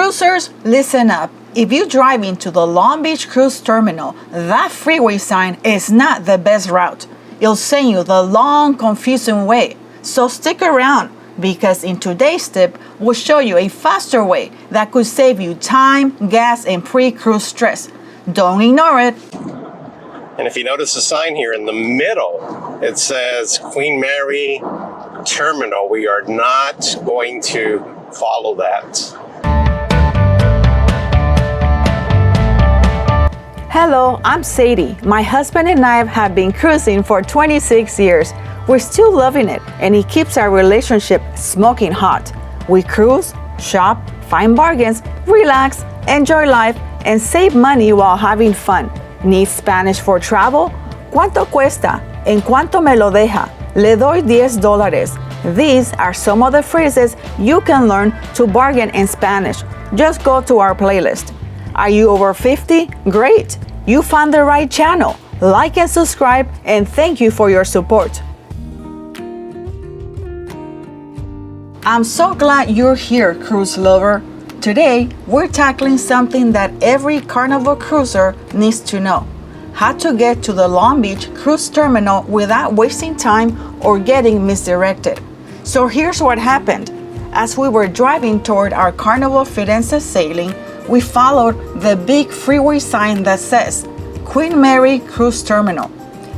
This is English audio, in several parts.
Cruisers, listen up. If you drive into the Long Beach Cruise Terminal, that freeway sign is not the best route. It'll send you the long, confusing way. So stick around, because in today's tip, we'll show you a faster way that could save you time, gas, and pre-cruise stress. Don't ignore it. And if you notice the sign here in the middle, it says Queen Mary Terminal. We are not going to follow that. Hello, I'm Sadie. My husband and I have been cruising for 26 years. We're still loving it, and it keeps our relationship smoking hot. We cruise, shop, find bargains, relax, enjoy life, and save money while having fun. Need Spanish for travel? ¿Cuánto cuesta? ¿En cuánto me lo deja? Le doy $10. These are some of the phrases you can learn to bargain in Spanish. Just go to our playlist. Are you over 50? Great! You found the right channel. Like and subscribe, and thank you for your support. I'm so glad you're here, cruise lover. Today, we're tackling something that every Carnival cruiser needs to know: how to get to the Long Beach Cruise Terminal without wasting time or getting misdirected. So here's what happened. As we were driving toward our Carnival Firenze sailing, we followed the big freeway sign that says Queen Mary Cruise Terminal.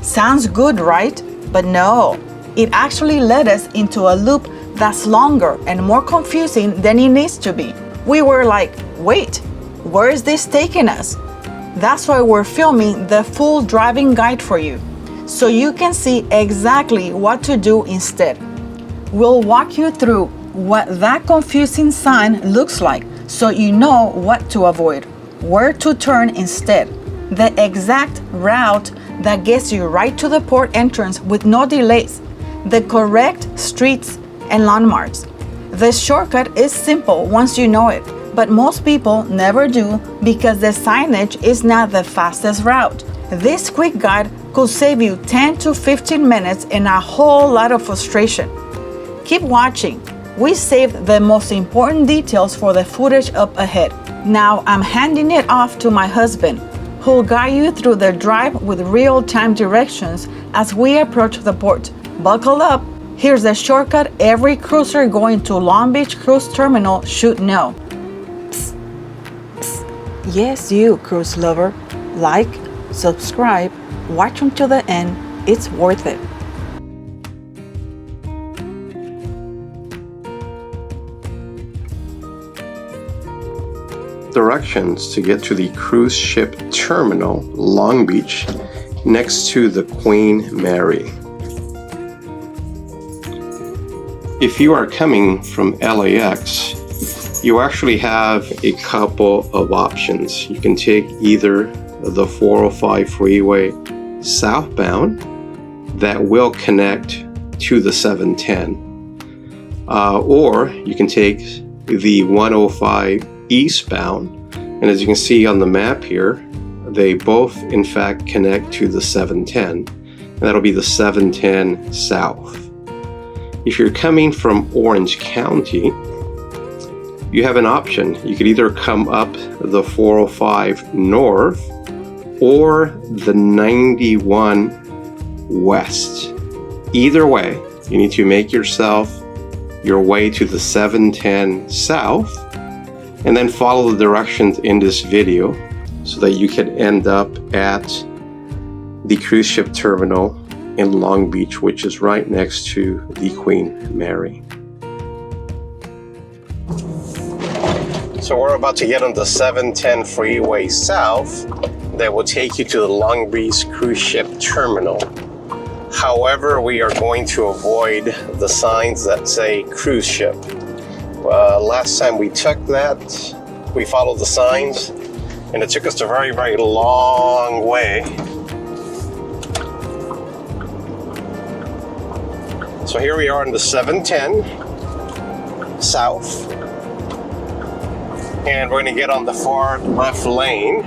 Sounds good, right? But no, it actually led us into a loop that's longer and more confusing than it needs to be. We were like, wait, where is this taking us? That's why we're filming the full driving guide for you, so you can see exactly what to do instead. We'll walk you through what that confusing sign looks like, so you know what to avoid, where to turn instead, the exact route that gets you right to the port entrance with no delays, the correct streets and landmarks. The shortcut is simple once you know it, but most people never do because the signage is not the fastest route. This quick guide could save you 10 to 15 minutes and a whole lot of frustration. Keep watching. We saved the most important details for the footage up ahead. Now I'm handing it off to my husband, who'll guide you through the drive with real-time directions as we approach the port. Buckle up. Here's the shortcut every cruiser going to Long Beach Cruise Terminal should know. Psst, psst. Yes, you, cruise lover. Like, subscribe, watch until the end. It's worth it. Directions to get to the cruise ship terminal, Long Beach, next to the Queen Mary. If you are coming from LAX, you actually have a couple of options. You can take either the 405 freeway southbound that will connect to the 710, or you can take the 105 eastbound, and as you can see on the map here, they both in fact connect to the 710, and that'll be the 710 south. If you're coming from Orange County, you have an option. You could either come up the 405 north or the 91 west. Either way, you need to make your way to the 710 south and then follow the directions in this video so that you can end up at the cruise ship terminal in Long Beach, which is right next to the Queen Mary. So we're about to get on the 710 freeway south that will take you to the Long Beach cruise ship terminal. However, we are going to avoid the signs that say cruise ship. Last time we took that, we followed the signs, and it took us a very, very long way. So here we are in the 710 south, and we're going to get on the far left lane.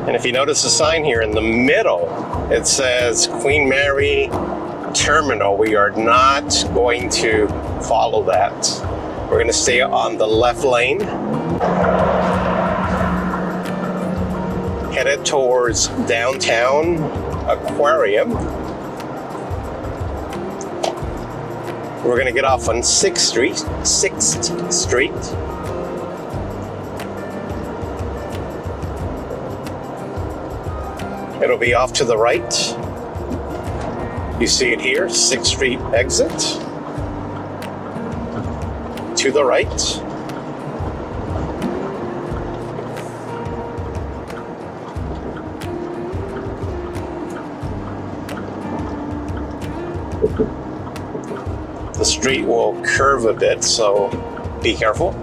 And if you notice the sign here in the middle, it says Queen Mary terminal. We are not going to follow that. We're going to stay on the left lane, headed towards downtown Aquarium. We're going to get off on 6th Street. 6th Street. It'll be off to the right. You see it here, 6th Street exit. To the right. The street will curve a bit, so be careful.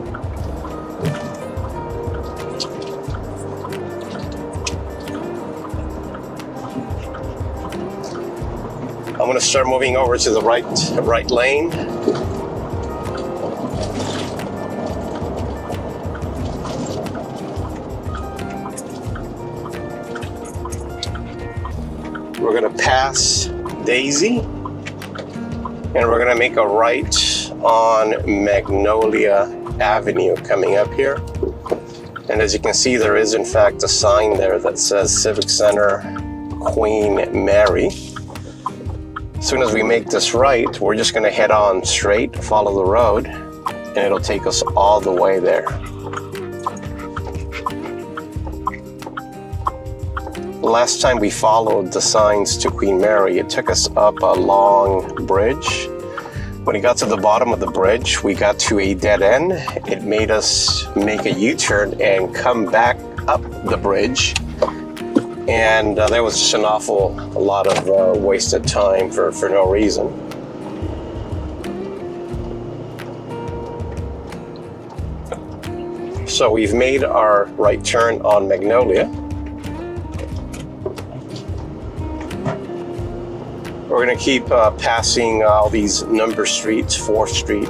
I'm going to start moving over to the right lane. We're going to pass Daisy, and we're going to make a right on Magnolia Avenue coming up here. And as you can see, there is in fact a sign there that says Civic Center Queen Mary. As soon as we make this right, we're just going to head on straight, follow the road, and it'll take us all the way there. Last time we followed the signs to Queen Mary, it took us up a long bridge. When we got to the bottom of the bridge, we got to a dead end. It made us make a U-turn and come back up the bridge. And there was just an awful lot of wasted time for no reason. So we've made our right turn on Magnolia. We're going to keep passing all these number streets, 4th Street,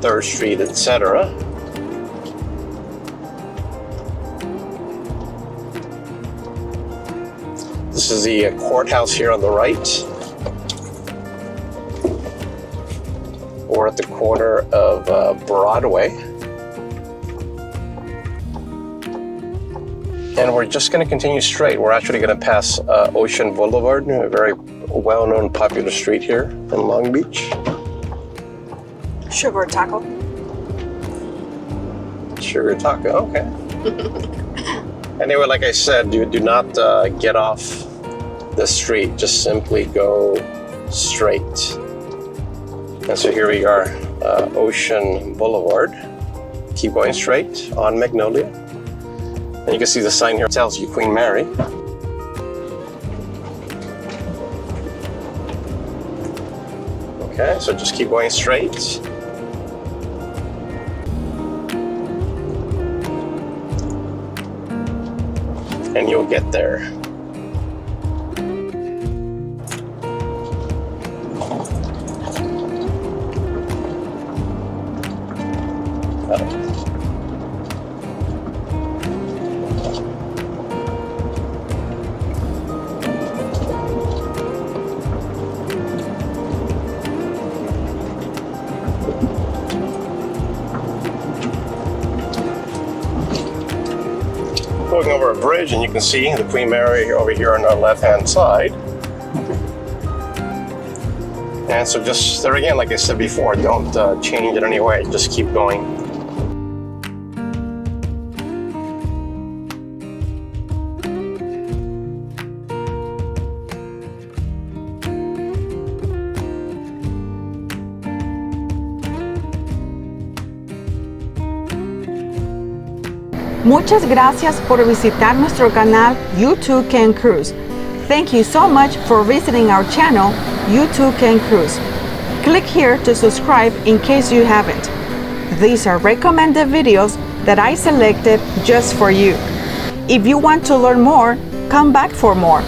3rd Street, etc. This is the courthouse here on the right. We're at the corner of Broadway. And we're just going to continue straight. We're actually going to pass Ocean Boulevard, a very well-known popular street here in Long Beach. Sugar taco. Sugar taco, okay. Anyway, like I said, do not get off the street. Just simply go straight. And so here we are, Ocean Boulevard. Keep going straight on Magnolia. And you can see the sign here tells you Queen Mary. Okay, so just keep going straight. And you'll get there. Going over a bridge, and you can see the Queen Mary over here on our left-hand side. And so just there again, like I said before, don't change it anyway, just keep going. Muchas gracias por visitar nuestro canal You Too Can Cruise. Thank you so much for visiting our channel You Too Can Cruise. Click here to subscribe in case you haven't. These are recommended videos that I selected just for you. If you want to learn more, come back for more.